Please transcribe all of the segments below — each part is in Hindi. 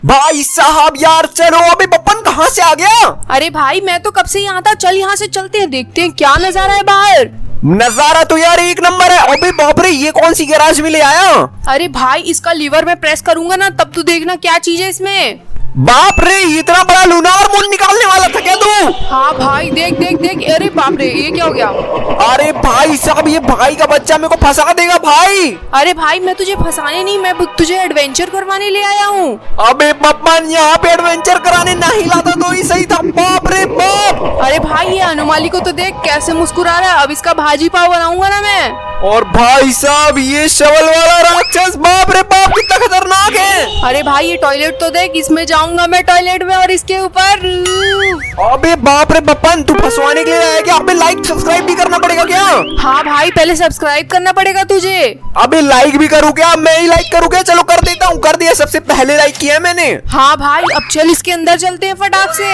भाई साहब यार चलो, अबे बप्पन कहाँ से आ गया? अरे भाई मैं तो कब से यहाँ था। चल यहाँ से चलते हैं, देखते हैं क्या नजारा है बाहर। नजारा तो यार एक नंबर है। अबे बाप रे, ये कौन सी गैराज में ले आया? अरे भाई इसका लीवर मैं प्रेस करूंगा ना, तब तू देखना क्या चीज है इसमें। बाप रे, इतना बड़ा लूनार मुंड निकालने वाला था क्या तू? हाँ भाई देख देख देख। अरे बाप रे, ये क्या हो गया? अरे भाई साहब, ये भाई का बच्चा मेरे को फंसा देगा भाई। अरे भाई मैं तुझे फंसाने नहीं, मैं तुझे एडवेंचर करवाने ले आया हूँ। अबे बप्पन, यहाँ पे एडवेंचर कराने नहीं लाता तो ही सही था। बाप रे बाप। अरे भाई ये अनुमाली को तो देख कैसे मुस्कुरा रहा है। अब इसका भाजी पाव बनाऊंगा ना मैं। और भाई साहब ये शवल वाला राक्षस, बाप रे बाप कितना खतरनाक है। अरे भाई ये टॉयलेट तो देख, इसमें जाऊंगा मैं टॉयलेट में और इसके ऊपर। अबे बाप रे बप्पन, तू फंसवाने के लिए आया क्या? अबे लाइक सब्सक्राइब भी करना पड़ेगा क्या? हाँ भाई पहले सब्सक्राइब करना पड़ेगा तुझे। अबे लाइक भी करूँ क्या? मैं ही लाइक करूँ क्या? चलो कर देता हूँ, कर दिया, सबसे पहले लाइक किया है मैंने। हाँ भाई अब चल इसके अंदर चलते हैं फटाक से।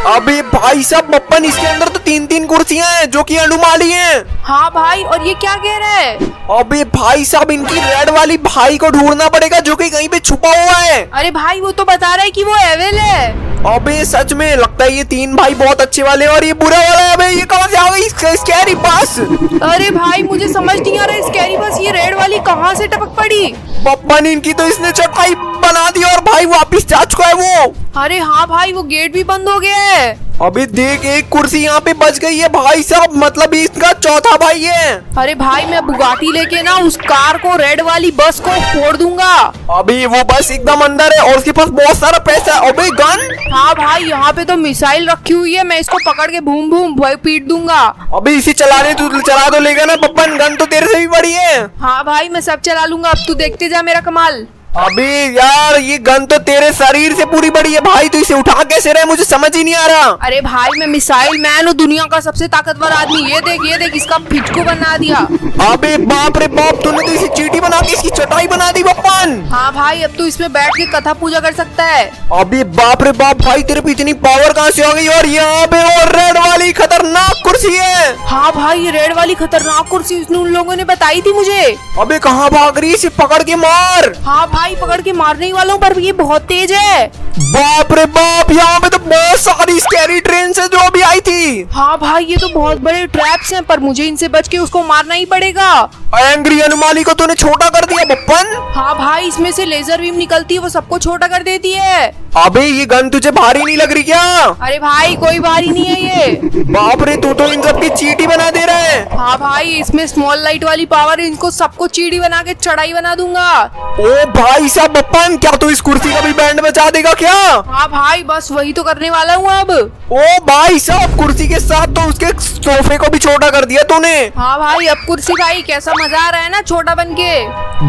अबे भाई साहब बप्पन, इसके अंदर तो 3-3 कुर्सियां हैं जो कि अनुमाली हैं। हाँ भाई, और ये क्या कह रहा है? अबे भाई साहब, इनकी रेड वाली भाई को ढूंढना पड़ेगा जो कि कहीं पे छुपा हुआ है। अरे भाई वो तो बता रहा है कि वो एविल है। अबे सच में लगता है ये 3 भाई बहुत अच्छे वाले हैं और ये बुरा वाला है। अबे ये कहाँ से आ गई स्कैरी बस? अरे भाई मुझे समझ नहीं आ रहा स्कैरी बस ये रेड वाली कहाँ से टपक पड़ी। बप्पन, इनकी तो इसने चटाई बना दी और भाई वापिस जा चुका है वो। अरे हाँ भाई वो गेट भी बंद हो गया है। अबे देख, एक कुर्सी यहाँ पे बच गई है भाई साहब, मतलब इसका चौथा भाई है। अरे भाई मैं बुगाटी लेके ना उस कार को, रेड वाली बस को फोड़ दूंगा। अभी वो बस एकदम अंदर है और उसके पास बहुत सारा पैसा है। अबे गन? हाँ भाई यहाँ पे तो मिसाइल रखी हुई है, मैं इसको पकड़ के भूम भूम भाई पीट दूंगा। अभी इसे चलाने तू चला तो लेगा ना बप्पन, गन तो तेरे से भी बड़ी है। हाँ भाई मैं सब चला लूंगा, अब तू देखते जा मेरा कमाल। अभी यार ये गन तो तेरे शरीर से पूरी बड़ी है भाई, तू इसे उठा कैसे रहे, मुझे समझ ही नहीं आ रहा। अरे भाई मैं मिसाइल मैन हूँ, दुनिया का सबसे ताकतवर आदमी। ये देख इसका फिचको बना दिया। अबे बाप रे बाप, तूने तो इसे चींटी बना के इसकी चटाई बना दी बप्पन। हाँ भाई अब तू इसमें बैठ के कथा पूजा कर सकता है। अबे बाप रे बाप भाई, तेरे पे इतनी पावर कहाँ से आ गई? और यहाँ पे और रेड वाली खतरनाक कुर्सी है। हाँ भाई ये रेड वाली खतरनाक कुर्सी उसने उन लोगों ने बताई थी मुझे। अबे कहाँ भाग रही है? इसे पकड़ के मार। हाँ भाई पकड़ के मारने वालों पर ये बहुत तेज है। बाप रे बाप, यहाँ पे तो बहुत सारी स्कैरी ट्रेन है जो अभी आई थी। हाँ भाई ये तो बहुत बड़े ट्रैप्स हैं, पर मुझे इनसे बच के उसको मारना ही पड़ेगा। एंग्री अनुमाली को तूने छोटा कर दिया बप्पन। हाँ भाई इसमें से लेजर बीम निकलती है, वो सबको छोटा कर देती है। अबे ये गन तुझे भारी नहीं लग रही क्या? अरे भाई कोई भारी नहीं है ये। बाप रे, तू तो इन सबकी चींटी बना दे रहा है। हाँ भाई इसमें स्मॉल लाइट वाली पावर है, इनको सबको चीड़ी बना के चढ़ाई बना दूंगा। ओ भाई साहब बप्पन, क्या तू इस कुर्सी का भी बैंड बजा देगा क्या? हाँ भाई बस वही तो करने वाला हूँ अब। ओ भाई साहब, कुर्सी के साथ तो उसके सोफे को भी छोटा कर दिया तूने। हाँ भाई अब कुर्सी भाई कैसा मजा आ रहा है ना छोटा बन के।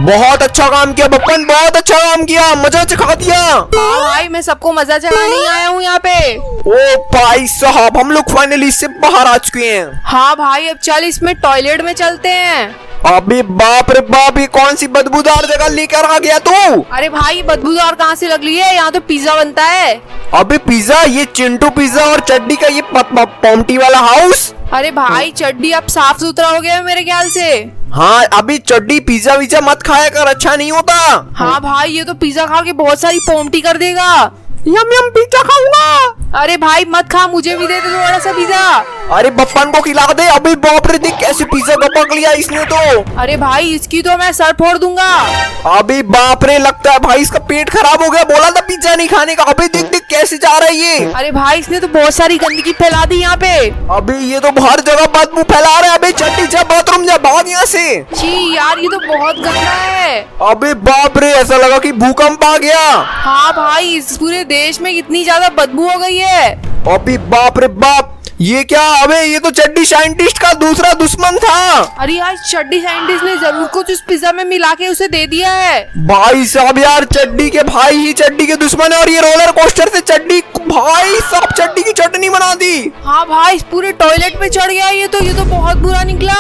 बहुत अच्छा काम किया बप्पन, बहुत अच्छा काम किया, मजा चखा दिया। हाँ भाई मैं सबको मजा चखाने ही आया हूँ यहाँ पे। ओ भाई साहब, हम लोग फाइनली इससे बाहर आ चुके हैं। हाँ भाई अब चल इसमें टॉयलेट में चलते हैं। अभी बाप रे बाप, ये कौन सी बदबूदार जगह लेकर आ गया तू? अरे भाई बदबूदार कहाँ से लग रही है, यहाँ तो पिज्जा बनता है। अबे पिज्जा? ये चिंटू पिज्जा और चड्डी का ये पोम्टी वाला हाउस? अरे भाई चड्डी अब साफ सुथरा हो गया है मेरे ख्याल से। हाँ अभी चड्डी पिज्जा विज्जा मत खाया कर, अच्छा नहीं होता। हाँ भाई ये तो पिज्जा खा के बहुत सारी पोम्टी कर देगा। यम यम पिज्जा खाऊंगा। अरे भाई मत खा, मुझे भी दे दे थोड़ा सा पिज्जा। अरे बप्पन को खिला दे। अभी बाप रे, देख कैसे पिज्जा गपक लिया इसने तो। अरे भाई इसकी तो मैं सर फोड़ दूंगा। अभी बाप रे, लगता है भाई इसका पेट खराब हो गया, बोला था पिज्जा नहीं खाने का। अभी देख देख कैसे जा रहा है ये। अरे भाई इसने तो बहुत सारी गंदगी फैला दी यहाँ पे। अभी ये तो हर जगह बदबू फैला रहा है। अभी चड्डी जा, बाथरूम जा, भाग यहाँ से। छी यार ये तो बहुत गंदा है। अबे बाप रे, ऐसा लगा कि भूकंप आ गया। हाँ भाई इस पूरे देश में इतनी ज्यादा बदबू हो गई है। अभी बाप रे बाप, ये क्या? अबे ये तो चड्डी साइंटिस्ट का दूसरा दुश्मन था। अरे यार चड्डी साइंटिस्ट ने जरूर कुछ उस पिज्जा में मिला के उसे दे दिया है। भाई साहब यार, चड्डी के भाई ही चड्डी के दुश्मन है और ये रोलर कोस्टर से चड्डी भाई साहब चड्डी की चटनी बना दी। हाँ भाई इस पूरे टॉयलेट पे चढ़ गया ये तो बहुत बुरा निकला।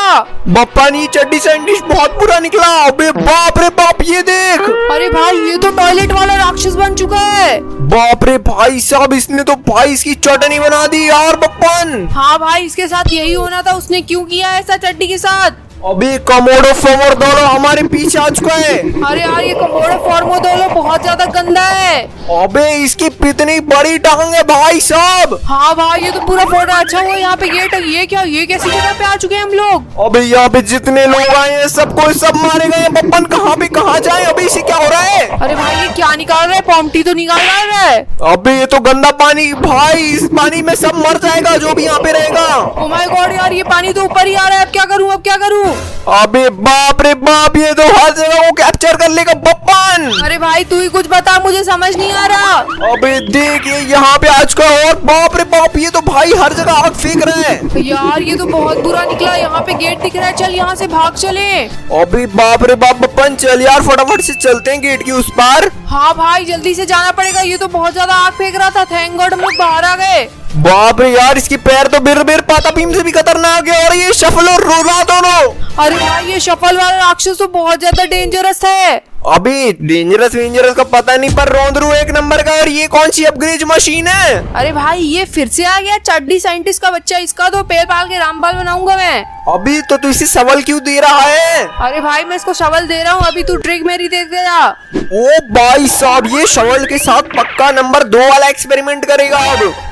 बप्पा नी, चड्डी साइंटिस्ट बहुत बुरा निकला। अबे बाप रे बाप, ये देख। अरे भाई ये तो टॉयलेट वाला राक्षस बन चुका है। बाप रे भाई साहब, इसने तो भाई इसकी चटनी बना दी यार बप्पन। हाँ भाई इसके साथ यही होना था, उसने क्यों किया ऐसा चड्डी के साथ? अभी कमोडो फोमोडोलो हमारे पीछे आ चुका है। अरे यार ये कमोडो फॉर्मोडोलो बहुत ज्यादा गंदा है। अबे इसकी कितनी बड़ी टांग है भाई साहब। हाँ भाई ये तो पूरा फोटो अच्छा हुआ। यहाँ पे गेट है, ये क्या, ये कैसी जगह पे आ चुके हैं हम लोग। अबे यहाँ पे जितने लोग आए हैं सबको सब मारे गए हैं। बप्पन कहाँ पे कहाँ जाए, अभी इसे क्या हो रहा है। अरे भाई ये क्या निकाल रहा है, पॉम्टी तो निकाल रहा है। अबे ये तो गंदा पानी भाई, इस पानी में सब मर जाएगा जो भी यहाँ पे रहेगा। ओ माय गॉड यार ये पानी तो ऊपर ही आ रहा है। अब क्या करूँ, अब क्या करूँ। अबे बाप रे बाप, ये तो हर जगह को कैप्चर कर लेगा बप्पन। अरे भाई तू ही कुछ बता, मुझे समझ नहीं आ रहा। अबे देख ये यहाँ पे आज का, और बाप रे बाप ये तो भाई हर जगह आग फेंक रहे हैं। यार ये तो बहुत बुरा निकला। यहाँ पे गेट दिख रहा है, चल यहाँ से भाग चले। अबे बाप रे बाप बप्पन, चल यार फटाफट से चलते हैं गेट के उस पार। हाँ भाई जल्दी से जाना पड़ेगा। ये तो बहुत ज्यादा आग फेंक रहा था। थैंक गॉड हम लोग बाहर आ गए। बाप रे यार इसकी पैर तो बिर बिर पाता भीम से भी खतरनाक है। और ये शफल और रोला दोनों। अरे भाई ये शफल वाला राक्षस तो बहुत ज्यादा डेंजरस है। अभी डेंजरस वेंजरस का पता नहीं, पर रोंदरू एक नंबर का। और ये कौन सी अपग्रेड मशीन है। अरे भाई ये फिर से आ गया चड्डी साइंटिस्ट का बच्चा। इसका तो पेड़ पाल के रामपाल बनाऊंगा मैं। अभी तो तू इसे सवाल क्यों दे रहा है। अरे भाई मैं इसको शवल दे रहा हूँ, अभी तू ट्रिक मेरी देख जा। ओ भाई साहब ये शवल के साथ पक्का नंबर 2 वाला एक्सपेरिमेंट करेगा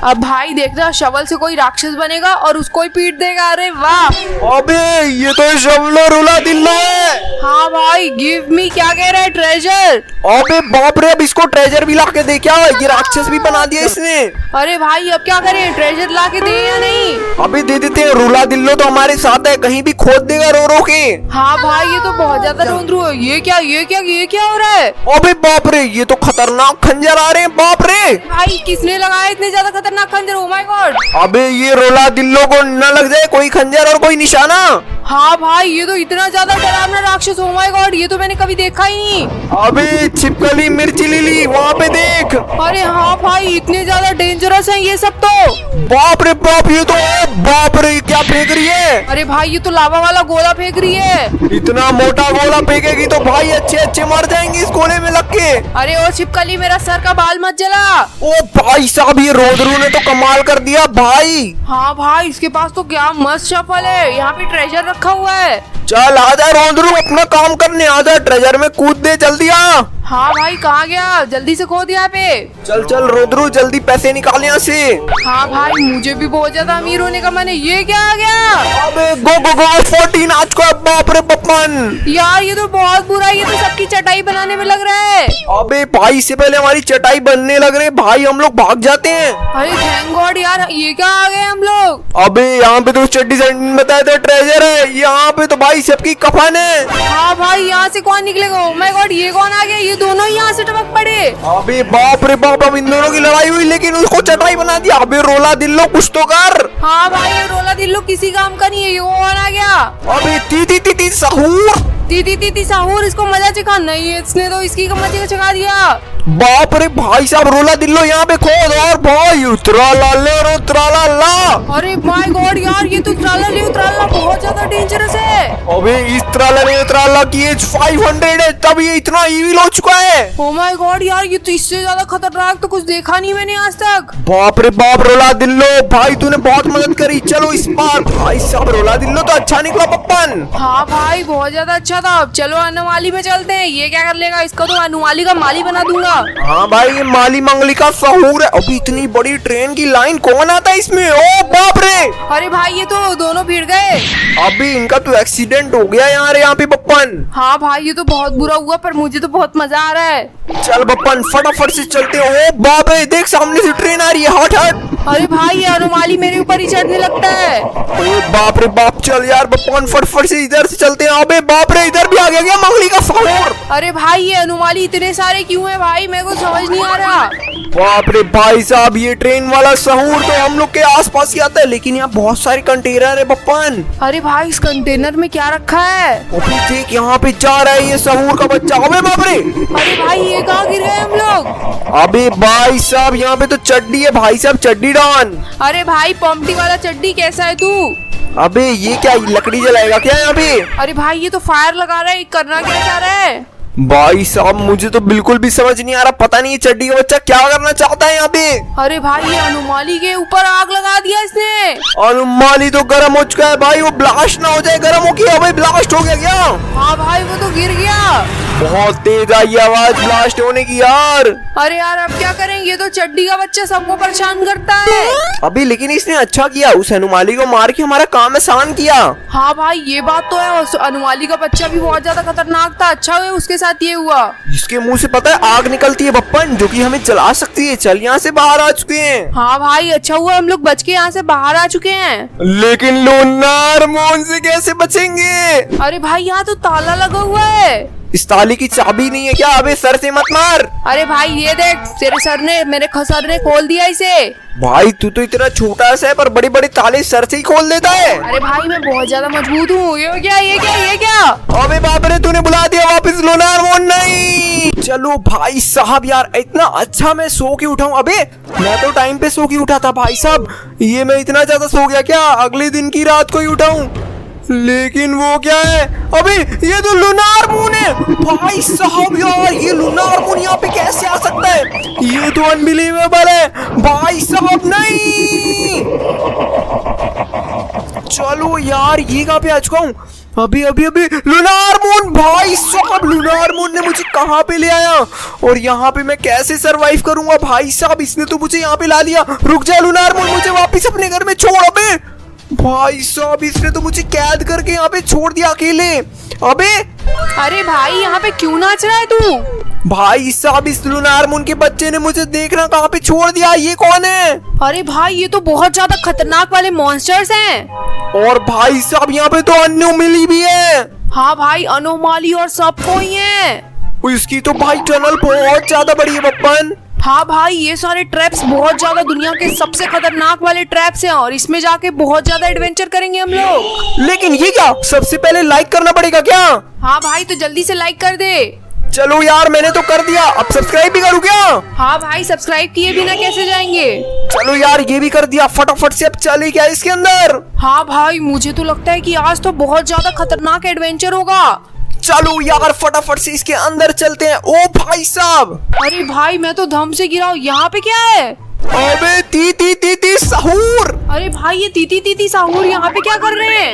अब भाई देखना शवल से कोई राक्षस बनेगा और उसको ही पीट देगा। अरे वाह। अबे ये तो शवलो रुला दिल्ला है। हाँ भाई गिव मी, क्या कह रहा है, ट्रेजर। अबे बाप रे, अब इसको ट्रेजर भी ला के दे क्या। ये राक्षस भी बना दिया इसने। अरे भाई अब क्या करें, ट्रेजर ला के दे या नहीं। अभी दे देते हैं। रुला दिल्लो तो हमारे साथ है, कहीं भी खोद देगा रो रो के। हाँ भाई ये तो बहुत ज्यादा रोंदरू है। ये क्या ये क्या ये क्या हो रहा है। अबे बाप रे, ये तो खतरनाक खंजर आ रहे हैं। बाप रे भाई किसने लगाया इतने ज्यादा खतरनाक खंजर। Oh my God. अबे ये रोला दिल्लो को न लग जाए कोई खंजर और कोई निशाना। हाँ भाई ये तो इतना ज्यादा डरावना राक्षस। ओ माय गॉड ये तो मैंने कभी देखा ही नहीं। अबे छिपकली मिर्ची लिली वहाँ पे देख। अरे हाँ भाई इतने ज्यादा डेंजरस हैं ये सब तो। बाप रे बाप, ये तो बाप रे क्या फेंक रही है। अरे भाई ये तो लावा वाला गोला फेंक रही है। इतना मोटा गोला फेंकेगी तो भाई अच्छे अच्छे मर जाएंगे इस गोले में लग के। अरे ओ छिपकली मेरा सर का बाल मत जला। ओ भाई साहब ये रोदरू ने तो कमाल कर दिया भाई। हाँ भाई इसके पास तो क्या मस्त शफल है। यहाँ पे ट्रेजर रखा हुआ है। चल आजा रोदरू, अपना काम करने आजा। ट्रेजर में कूद दे जल्दी आ। हाँ भाई कहाँ गया, जल्दी से खोद यहाँ पे। चल चल रोदरू जल्दी पैसे निकाल यहाँ से। हाँ भाई मुझे भी बहुत ज्यादा अमीर होने का मन है। ये क्या आ गया। अबे गो गो गो 14 आज को। बाप रे बप्पन यार ये तो बहुत बुरा है। ये तो सबकी चटाई बनाने में लग रहा है। अबे भाई इससे पहले हमारी चटाई बनने लग रहे भाई, हम लोग भाग जाते हैं। अरे थैंक गॉड यार ये क्या आ गए हम लोग। अबे यहाँ पे तो चड्डी सेंटर बताया था ट्रेजर है। यहाँ पे तो भाई सबकी कफन है। हाँ भाई यहाँ से कौन निकलेगा। ओ माय गॉड ये कौन आ गया। ये दोनों यहाँ से टपक पड़े। अबे बाप रे बाप, अब इन दोनों की लड़ाई हुई लेकिन उसको चटाई बना दिया। अबे रोला दिल्लो कुछ तो कर। हाँ भाई ये रोला दिल्लो किसी काम का नहीं है। ये कौन आ गया। अबे ती सहूर। ती साहूर इसको मजा चखा नहीं है। इसने तो इसकी मजे चखा दिया। बाप रे भाई साहब रोला दिल्लो यहाँ पे खोद। और भाई उतराला ले और उतराला ला। अरे माय गॉड यार ये तो उतराला बहुत ज्यादा डेंजरस है। अबे इस उतराला की एज 500 है, तब ये इतना इविल हो चुका है। ओ माय गॉड यार ये तो इससे ज्यादा खतरनाक तो कुछ देखा नहीं मैंने आज तक। बाप रे बाप रोला दिल्लो भाई तूने बहुत मदद करी। चलो इस बार भाई साहब रोला दिल्लो तो अच्छा निकला पप्पन। हाँ भाई बहुत ज्यादा अच्छा था। अब चलो अनुमाली में चलते हैं। ये क्या कर लेगा, इसको तो अनुमाली का माली बना दूंगा। हाँ भाई ये माली मंगली का सहूर है। अभी इतनी बड़ी ट्रेन की लाइन कौन आता है इसमें। ओ बाप रे। अरे भाई ये तो दोनों भिड़ गए। अभी इनका तो एक्सीडेंट हो गया यार यहाँ पे बप्पन। हाँ भाई ये तो बहुत बुरा हुआ, पर मुझे तो बहुत मजा आ रहा है। चल बप्पन फटाफट से चलते हो। ओ बाप रे देख सामने से ट्रेन आ रही है। हट हट। अरे भाई ये अनुमाली मेरे ऊपर ही चढ़ने लगता है। ओ बाप रे बाप, चल यार बप्पन फटफट से इधर से चलते हैं। अबे बाप रे इधर भी आ गया क्या मंगली का सहूर। अरे भाई ये अनुमाली इतने सारे क्यों है भाई, मेरे को समझ नहीं आ रहा। बाप रे भाई साहब ये ट्रेन वाला सहूर तो हम लोग के आसपास ही आता है, लेकिन यहाँ बहुत सारे कंटेनर है बप्पन। अरे भाई इस कंटेनर में क्या रखा है। अभी देख यहाँ पे जा रहा है ये सहूर का बच्चा। अबे बाप रे। अरे भाई ये कहाँ गिर गए हम लोग। अबे भाई साहब यहाँ पे तो चड्डी है भाई साहब, चड्डी डॉन। अरे भाई पॉम्पटी वाला चड्डी कैसा है तू। अबे ये क्या लकड़ी जलाएगा क्या यहाँ पे। अरे भाई ये तो फायर लगा रहा है, करना क्या चाह रहा है। भाई साहब मुझे तो बिल्कुल भी समझ नहीं आ रहा, पता नहीं ये चड्डी का बच्चा क्या करना चाहता है यहाँ पे। अरे भाई ये अनुमाली के ऊपर आग लगा दिया इसने। अनुमाली तो गर्म हो चुका है भाई, वो ब्लास्ट ना हो जाए गर्म हो गया। भाई ब्लास्ट हो गया क्या? हाँ भाई वो तो गिर गया। बहुत तेज आई आवाज ब्लास्ट होने की यार। अरे यार अब क्या करेंगे, ये तो चड्डी का बच्चा सबको परेशान करता है। अभी लेकिन इसने अच्छा किया, उस अनुमाली को मार के हमारा काम आसान किया। हाँ भाई ये बात तो है, उस अनुमाली का बच्चा भी बहुत ज्यादा खतरनाक था। अच्छा हुआ उसके साथ ये हुआ। जिसके मुंह से पता है आग निकलती है बप्पन, जो कि हमें जला सकती है। चल यहाँ से बाहर आ चुके हैं। हाँ भाई अच्छा हुआ हम लोग बच के यहाँ से बाहर आ चुके हैं। लेकिन लूनार मून से कैसे बचेंगे? अरे भाई यहाँ तो ताला लगा हुआ है। इस ताले की चाबी नहीं है क्या? अबे सर से मत मार। अरे भाई ये देख तेरे सर ने मेरे सर ने खोल दिया इसे। भाई तू तो इतना छोटा सा है पर बड़े बड़े ताले सर से ही खोल देता है। अरे भाई मैं बहुत ज्यादा मजबूत हूँ। ये क्या? अबे बाप रे तूने बुला दिया वापस लूनार मून। नहीं चलो भाई साहब यार, इतना अच्छा मैं सो के उठाऊं। अबे मैं तो टाइम पे सो के उठा था भाई साहब, ये मैं इतना ज्यादा सो गया क्या? अगले दिन की रात को ही उठाऊं। लेकिन वो क्या है? अबे ये तो लूनार मून है भाई साहब यार। ये लूनार मून यहाँ पे कैसे आ सकता है? ये तो अनबिलीवेबल है भाई साहब। नहीं चलो यार ये कहाँ पे आ चुका हूँ? अभी लूनार मून भाई साहब। लूनार मून ने मुझे कहाँ पे ले आया और यहाँ पे मैं कैसे सरवाइव करूंगा भाई साहब? इसने तो मुझे यहाँ पे ला लिया। रुक जा लूनार मून, मुझे वापस अपने घर में छोड़। अबे भाई साहब इसने तो मुझे कैद करके यहाँ पे छोड़ दिया अकेले। अबे अरे भाई यहाँ पे क्यों नाच रहा है तू? भाई साहब इस लूनार मून के बच्चे ने मुझे देखना कहाँ पे छोड़ दिया। ये कौन है? अरे भाई ये तो बहुत ज्यादा खतरनाक वाले मॉन्स्टर्स हैं। और भाई साहब यहाँ पे तो अनुमाली भी है। हाँ भाई अनुमाली और सब कोई है। इसकी तो भाई टनल बहुत ज्यादा बड़ी है बप्पन। हाँ भाई ये सारे ट्रैप्स बहुत ज्यादा दुनिया के सबसे खतरनाक वाले ट्रैप्स हैं और इसमें जाके बहुत ज्यादा एडवेंचर करेंगे हम लोग। लेकिन ये क्या? सबसे पहले लाइक करना पड़ेगा क्या? हाँ भाई तो जल्दी से लाइक कर दे। चलो यार मैंने तो कर दिया, अब सब्सक्राइब भी करूँ क्या? हाँ भाई सब्सक्राइब किए बिना कैसे जाएंगे? चलो यार ये भी कर दिया फटाफट से। अब चले क्या इसके अंदर? हाँ भाई मुझे तो लगता है कि आज तो बहुत ज्यादा खतरनाक एडवेंचर होगा। चलो यार फटाफट से इसके अंदर चलते हैं। ओ भाई साहब। अरे भाई मैं तो धम से गिरा हूँ। यहाँ पे क्या है? अबे ती सहूर। अरे भाई ये तीती साहूर यहाँ पे क्या कर रहे हैं?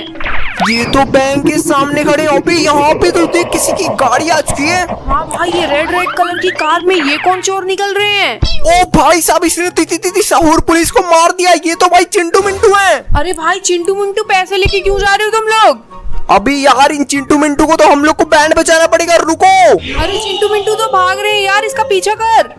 ये तो बैंक के सामने खड़े। अबे यहाँ पे तो देख किसी की गाड़ी आ चुकी है। हाँ भाई ये रेड कलर की कार में ये कौन चोर निकल रहे हैं? ओ भाई साहब इसने तीती सहूर पुलिस को मार दिया। ये तो भाई चिंटू मिंटू है। अरे भाई चिंटू मिंटू पैसे लेके क्यों जा रहे हो तुम लोग? अभी यार इन चिंटू मिंटू को तो हम लोग को बैंड बजाना पड़ेगा। रुको। अरे चिंटू मिंटू तो भाग रहे हैं यार, इसका पीछा कर।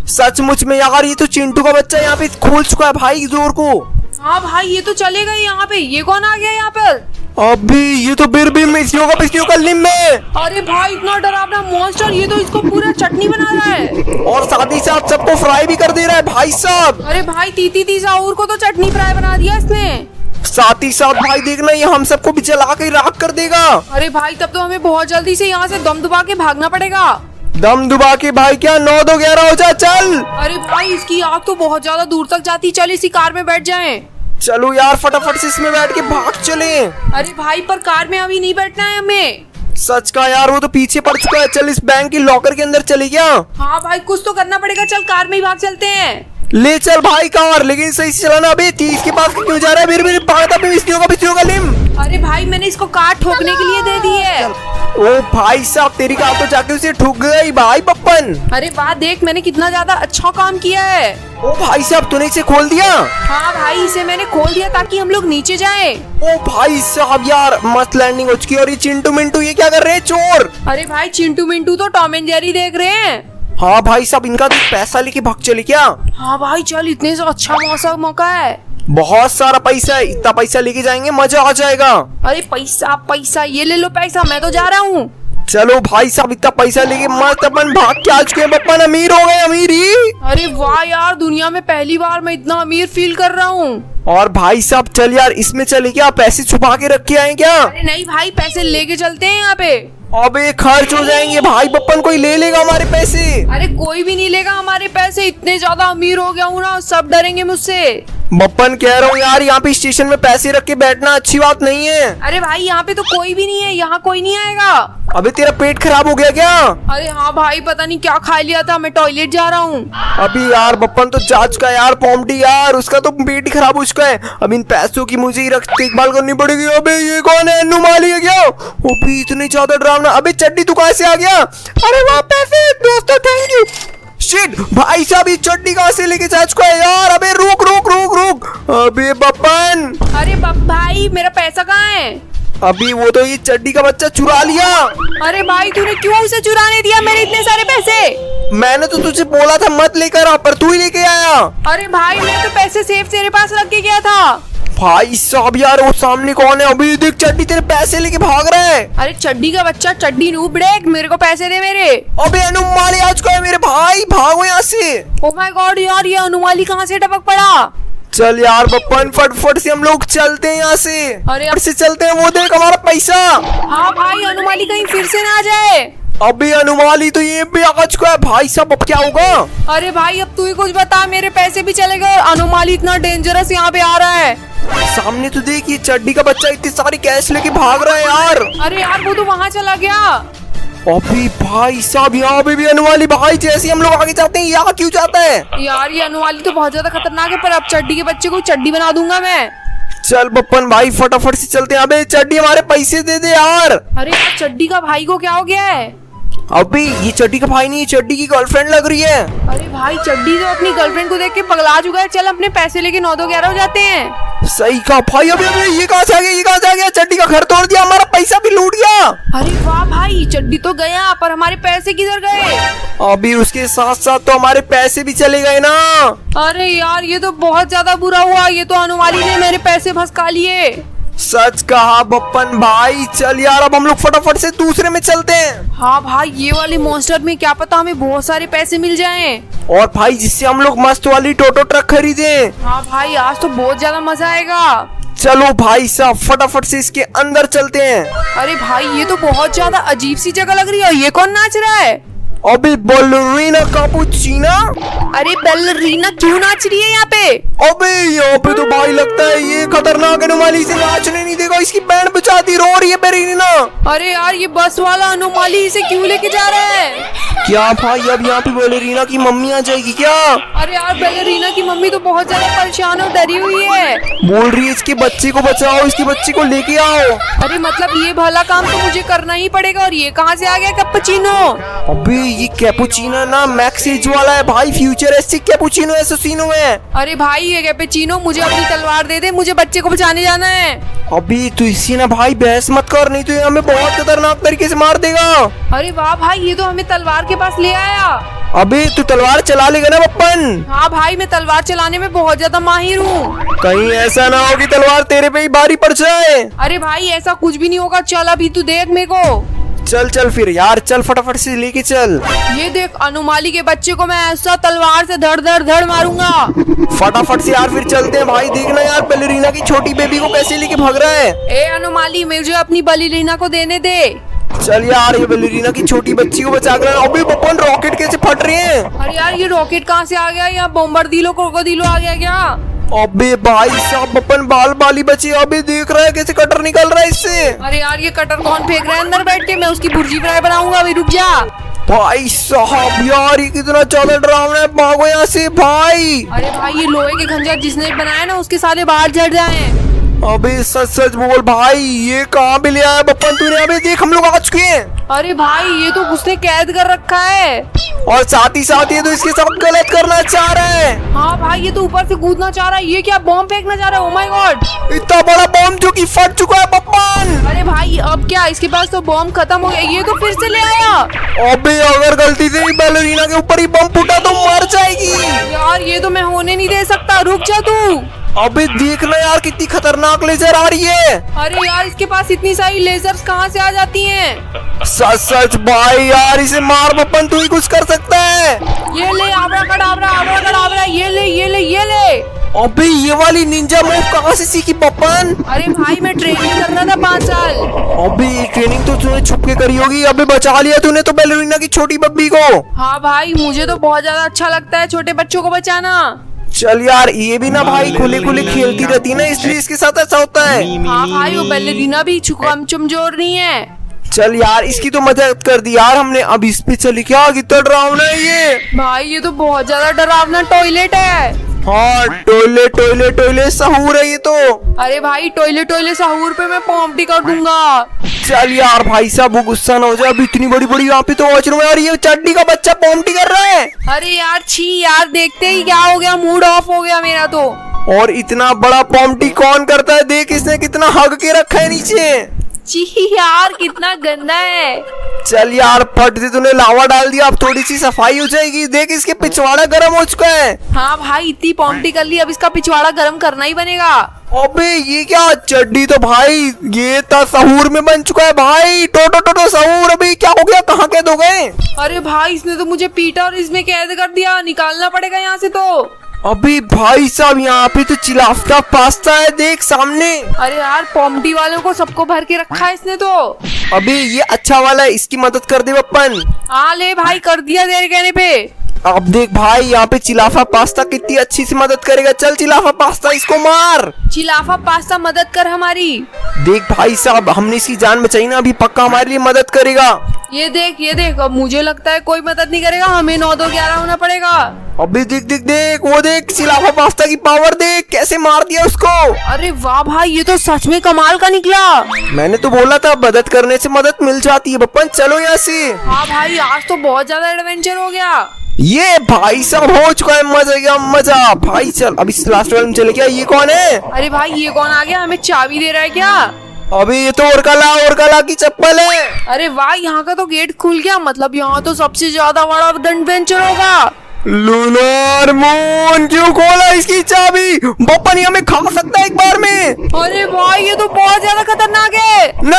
सचमुच में यार ये तो चिंटू का बच्चा यहाँ पे खोल चुका है भाई जोर को। हाँ भाई ये तो चलेगा यहाँ पे। ये कौन आ गया यहाँ पर? अभी ये तो बिरबिम मिसियों का लिम में। अरे भाई इतना डरावना मॉन्स्टर, ये तो इसको पूरा चटनी बना रहा है और साथ ही साथ सबको फ्राई भी कर दे रहा है भाई साहब। अरे भाई तीती साहूर को तो चटनी फ्राई बना दिया इसने। साथ ही साथ भाई देखना ये हम सबको भी जला के राख कर देगा। अरे भाई तब तो हमें बहुत जल्दी से यहाँ से दम दबा के भागना पड़ेगा। दम दुबा के भाई क्या 9 2 11 हो जा चल। अरे भाई इसकी आग तो बहुत ज्यादा दूर तक जाती। चल इसी कार में बैठ जाएं। चलो यार फटाफट से इसमें बैठ के भाग चले। अरे भाई पर कार में अभी नहीं बैठना है हमें। सच का यार वो तो पीछे पड़ चुका है। चल इस बैंक की लॉकर के अंदर चले गया। हाँ भाई कुछ तो करना पड़ेगा। चल कार में ही भाग चलते हैं। ले चल भाई कार, लेकिन सही से चलाना। अभी 30 के पास क्यों जा रहा है? मेरे पागता पे मिस्त्रियों का लिम। अरे भाई मैंने इसको कार ठोकने के लिए दे दी है। ओ भाई साहब तेरी कार तो जाके उसे ठुक गई भाई बप्पन। अरे वाह देख मैंने कितना ज्यादा अच्छा काम किया है। ओ भाई साहब तूने इसे खोल दिया? हाँ भाई इसे मैंने खोल दिया ताकि हम लोग नीचे जाएं। ओ भाई साहब यार मस्त लैंडिंग हो चुकी है। और ये चिंटू मिंटू ये क्या कर रहे हैं? चोर। अरे भाई चिंटू मिंटू तो टॉम एंड जेरी देख रहे हैं। हाँ भाई साहब इनका तो पैसा लेके भाग चले क्या? हाँ भाई चल इतने से अच्छा मौका है। बहुत सारा पैसा है, इतना पैसा लेके जाएंगे मजा आ जाएगा। अरे पैसा ये ले लो पैसा, मैं तो जा रहा हूँ। चलो भाई साहब इतना पैसा लेके मस्त अपन भाग के आ चुके हैं। बप्पन अमीर हो गए, अमीर ही। अरे वाह यार दुनिया में पहली बार मैं इतना अमीर फील कर रहा हूँ। और भाई साहब चल यार इसमें चले क्या? पैसे छुपा के रख के आए क्या? अरे नहीं भाई पैसे लेके चलते हैं यहाँ पे। अबे खर्च हो जाएंगे भाई बप्पन, कोई ले लेगा हमारे पैसे? अरे कोई भी नहीं लेगा हमारे पैसे। इतने ज्यादा अमीर हो गया हूँ ना, सब डरेंगे मुझसे। बप्पन कह रहा हूँ यार, यहाँ पे स्टेशन में पैसे रख के बैठना अच्छी बात नहीं है। अरे भाई यहाँ पे तो कोई भी नहीं है, यहाँ कोई नहीं आएगा। अबे तेरा पेट खराब हो गया क्या? अरे हाँ भाई, पता नहीं क्या खा लिया था, मैं टॉयलेट जा रहा हूँ। अभी यार बप्पन तो जा चुका है यार, पोमटी यार, उसका तो पेट ही खराब हो चुका है। अब इन पैसों की मुझे ही देखभाल करनी पड़ेगी। अबे ये कौन है, नुमाली है क्या? अबे इतनी ज्यादा डरावना। अबे चड्डी तू कहाँ से आ गया? अरे वाह पैसे दोस्तों, थैंक यू। शिट भाई साहब, ये चड्डी कहाँ से लेके जा चुका है यार? अबे रुक रुक रुक रुक। अबे बप्पन, अरे भाई मेरा पैसा कहाँ है? अभी वो तो ये चड्डी का बच्चा चुरा लिया। अरे भाई तूने क्यों उसे चुराने दिया मेरे इतने सारे पैसे? मैंने तो तुझे बोला था मत लेकर आ, पर तू ही लेके आया। अरे भाई मैं तो पैसे सेफ तेरे पास रख के गया था। भाई साहब यार, वो सामने कौन है? अभी देख चड्डी तेरे पैसे लेके भाग रहा है। अरे चड्डी का बच्चा, चड्डी नूब डेक, मेरे को पैसे दे मेरे। अबे अनुमाली आ चुका है मेरे भाई, भागो यहाँ से। ओ माय गॉड यार, ये अनुमाली कहाँ से टपक पड़ा? चल यार बप्पन, फटफट से हम लोग चलते हैं यहाँ से। अरे फट से चलते हैं, वो देख हमारा पैसा। हाँ भाई, अनुमाली कहीं फिर से ना आ जाए। अभी अनुमाली तो ये भी आ चुका है। भाई साहब अब क्या होगा? अरे भाई अब तू ही कुछ बता, मेरे पैसे भी चले गए। अनुमाली इतना डेंजरस यहाँ पे आ रहा है। सामने तो देख, ये चड्डी का बच्चा इतनी सारी कैश लेके भाग रहा है यार। अरे यार वो तो वहाँ चला गया। अभी भाई साहब यहाँ पे भी अनुमाली। भाई जैसे हम लोग आगे जाते हैं, यहाँ क्यों जाता है? यार ये अनुमाली तो बहुत ज्यादा खतरनाक है, पर अब चड्डी के बच्चे को चड्डी बना दूंगा मैं। चल बप्पन भाई फटाफट से चलते हैं। अबे चड्डी हमारे पैसे दे दे यार। अरे यार चड्डी का भाई को क्या हो गया है? अभी ये चड्डी का भाई नहीं, चड्डी की गर्लफ्रेंड लग रही है। अरे भाई चड्डी तो अपनी गर्लफ्रेंड को देख के पगला चुका है। चल अपने पैसे लेके 9-2-11 हो जाते हैं। सही कहा भाई। अबे अबे ये कहाँ से आ गया, ये कहाँ से आ गया? चड्डी का घर तोड़ दिया, हमारा पैसा भी लूट गया। अरे वाह भाई, चड्डी तो गया, पर हमारे पैसे किधर गए? अभी उसके साथ साथ तो हमारे पैसे भी चले गए ना। अरे यार ये तो बहुत ज्यादा बुरा हुआ, ये तो अनुमाली ने मेरे पैसे फंसका लिए। सच कहा बप्पन भाई। चल यार अब हम लोग फटाफट से दूसरे में चलते हैं। हाँ भाई, ये वाले मॉन्स्टर में क्या पता हमें बहुत सारे पैसे मिल जाएं। और भाई जिससे हम लोग मस्त वाली टोटो ट्रक खरीदे। हाँ भाई, आज तो बहुत ज्यादा मजा आएगा। चलो भाई साहब फटाफट से इसके अंदर चलते हैं। अरे भाई ये तो बहुत ज्यादा अजीब सी जगह लग रही है। ये कौन नाच रहा है? अबे बैलरीना कैपुचिनो। अरे बैलरीना क्यों नाच रही है यहाँ पे? अबे यहाँ पे तो भाई लगता है ये खतरनाक अनुमाली से नाचने नहीं देगा, इसकी बैंड बजाती रो रही है बैलरीना। अरे यार ये बस वाला अनुमाली इसे क्यों लेके जा रहा है? क्या भाई अब यहाँ पे बैलरीना की मम्मी आ जाएगी क्या? अरे यार बैलरीना की मम्मी तो बहुत ज्यादा परेशान और डरी हुई है। बोल रही है इसके बच्चे को बचाओ, इसके बच्चे को लेके आओ। अरे मतलब ये भला काम तो मुझे करना ही पड़ेगा। और ये कहाँ से आ गया कैपुचिनो? अबे ये कैपुचिनो ना मैक्स एज वाला है भाई, फ्यूचरिस्टिक कैपुचिनो एसोसिनो है। अरे भाई ये कैपुचिनो, मुझे अपनी तलवार दे दे, मुझे बच्चे को बचाने जाना है। अभी तू इसी ना भाई बहस मत कर, नहीं तो ये हमें बहुत खतरनाक तरीके से मार देगा। अरे वाह भाई, ये तो हमें तलवार के पास ले आया। अबे तू तलवार चला लेगा ना बप्पन? हाँ भाई, मैं तलवार चलाने में बहुत ज्यादा माहिर हूँ। कहीं ऐसा ना हो कि तलवार तेरे पे ही भारी पड़ जाए। अरे भाई ऐसा कुछ भी नहीं होगा। चल अभी तू देख मेरे को। चल चल फिर यार, चल फटाफट से लेके चल। ये देख, अनुमाली के बच्चे को मैं ऐसा तलवार से धड़ धड़ धड़ मारूंगा। फटाफट से यार फिर चलते हैं भाई। देखना यार बैलरीना की छोटी बेबी को कैसे लेके भाग रहा है। ए अनुमाली, मुझे अपनी बैलरीना को देने दे। चल यार ये बैलरीना की छोटी बच्ची को बचा कर। अबे बप्पन रॉकेट कैसे फट रहे हैं? अरे यार ये रॉकेट कहाँ से आ गया? यहाँ बोम्बार्दिलो क्रोकोडिलो आ गया क्या? अबे भाई साहब बप्पन बाल बाली बचे। अबे देख रहा है कैसे कटर निकल रहा है इससे। अरे यार ये कटर कौन फेंक रहा है अंदर बैठ के? मैं उसकी भुर्जी फ्राई बनाऊंगा। अभी रुक जा। भाई साहब यार ये कितना ज्यादा डरावना है, भागो यहाँ से भाई। अरे भाई ये लोहे के खंजर जिसने बनाया ना, उसके सारे बाहर झड़ जाए। अबे सच सच बोल भाई, ये कहाँ पे ले आया बप्पन तूने? अबे देख हम लोग आ चुके हैं। अरे भाई ये तो उसने कैद कर रखा है। और साथ ही साथ ये तो इसके साथ गलत करना चाह रहा है। हाँ भाई ये तो ऊपर से कूदना चाह रहा है। ये क्या बॉम्ब फेंकना चाह रहा है? ओ माय गॉड, इतना बड़ा बॉम्ब जो कि फट चुका है बप्पन। अरे भाई अब क्या, इसके पास तो बॉम्ब खत्म हो गया। ये तो फिर से ले आया। अबे अगर गलती से बैलरीना के ऊपर ही बम फूटा तो मर जाएगी। यार ये तो मैं होने नहीं दे सकता। रुक जा तू। अबे देखना यार कितनी खतरनाक लेजर आ रही है। अरे यार इसके पास इतनी सारी लेजर्स कहाँ से आ जाती हैं? सच सच भाई यार इसे मार बप्पन, तू ही कुछ कर सकता है। ये ले आबराकडाबरा, आबराकडाबरा, ये ले ये ले ये ले। अबे ये वाली निंजा मूव कहाँ से सीखी बप्पन? अरे भाई मैं ट्रेनिंग कर रहा था 5 साल। अबे ट्रेनिंग तो तूने छुप के करी होगी। अबे बचा लिया तूने तो बैलरीना की छोटी बब्बी को। हाँ भाई मुझे तो बहुत ज्यादा अच्छा लगता है छोटे बच्चों को बचाना। चल यार, ये भी ना भाई खुले खुले खेलती रहती है ना, इसलिए इसके साथ ऐसा होता है। हाँ भाई, वो बैलेरिना भी कम चमजोर नहीं है। चल यार, इसकी तो मदद कर दी यार हमने, अब इस पे चले क्या, कितना डरावना है ये। भाई ये तो बहुत ज्यादा डरावना टॉयलेट है। हाँ, टॉयलेट टॉयलेट टॉयलेट सहूर है ये तो। अरे भाई, टॉयलेट टॉयलेट सहूर पे मैं पॉम्पटी कर दूंगा। चल यार भाई साहब, वो गुस्सा ना हो जाए, अब इतनी बड़ी बड़ी यहाँ पे तो वॉशरूम है और ये चड्डी का बच्चा पॉम्पटी कर रहा है। अरे यार छी यार, देखते ही क्या हो गया, मूड ऑफ हो गया मेरा तो। और इतना बड़ा पॉम्पटी कौन करता है, देख इसने कितना हग के रखा है नीचे। छी यार, कितना गंदा है। चल यार, फट से तूने लावा डाल दिया, अब थोड़ी सी सफाई हो जाएगी। देख इसके पिछवाड़ा गर्म हो चुका है। हाँ भाई, इतनी पॉम्पटी कर ली, अब इसका पिछवाड़ा गर्म करना ही बनेगा। अबे ये क्या, चड्डी तो भाई ये सहूर में बन चुका है भाई। टोटो टोटो सहूर, अभी क्या हो गया, कहाँ कैद हो गए? अरे भाई, इसने तो मुझे पीटा और इसमें कैद कर दिया, निकालना पड़ेगा यहाँ से तो। अभी भाई साहब, यहाँ पे तो चिलाफ का पास्ता है, देख सामने। अरे यार, पॉम्पटी वालों को सबको भर के रखा है इसने तो। अभी ये अच्छा वाला है, इसकी मदद कर दे अपन। हाँ ले भाई, कर दिया तेरे कहने पे। अब देख भाई, यहाँ पे चिलाफा पास्ता कितनी अच्छी से मदद करेगा। चल चिलाफा पास्ता, इसको मार। चिलाफा पास्ता मदद कर हमारी। देख भाई साहब, हमने इसकी जान बचाई ना, अभी पक्का हमारे लिए मदद करेगा। ये देख, अब मुझे लगता है कोई मदद नहीं करेगा, हमें 9-2-11 होना पड़ेगा। अभी देख देख देख, वो देख चिलाफा पास्ता की पावर, देख कैसे मार दिया उसको। अरे वाह भाई, ये तो सच में कमाल का निकला। मैंने तो बोला था, मदद करने से मदद मिल जाती है। बप्पन चलो यहाँ से। हाँ भाई, आज तो बहुत ज्यादा एडवेंचर हो गया। ये भाई साहब हो चुका है, मजा गया मजा भाई। चल अब इस लास्ट वाले में चले क्या, ये कौन है? अरे भाई, ये कौन आ गया, हमें चाबी दे रहा है क्या? अभी ये तो और कला की चप्पल है। अरे वाह, यहाँ का तो गेट खुल गया, मतलब यहाँ तो सबसे ज्यादा बड़ा एडवेंचर होगा। लूनर मून, क्यों खोला इसकी चाबी? बप्पन हमें खा सकता है एक बार में। अरे भाई, ये तो बहुत ज्यादा खतरनाक है।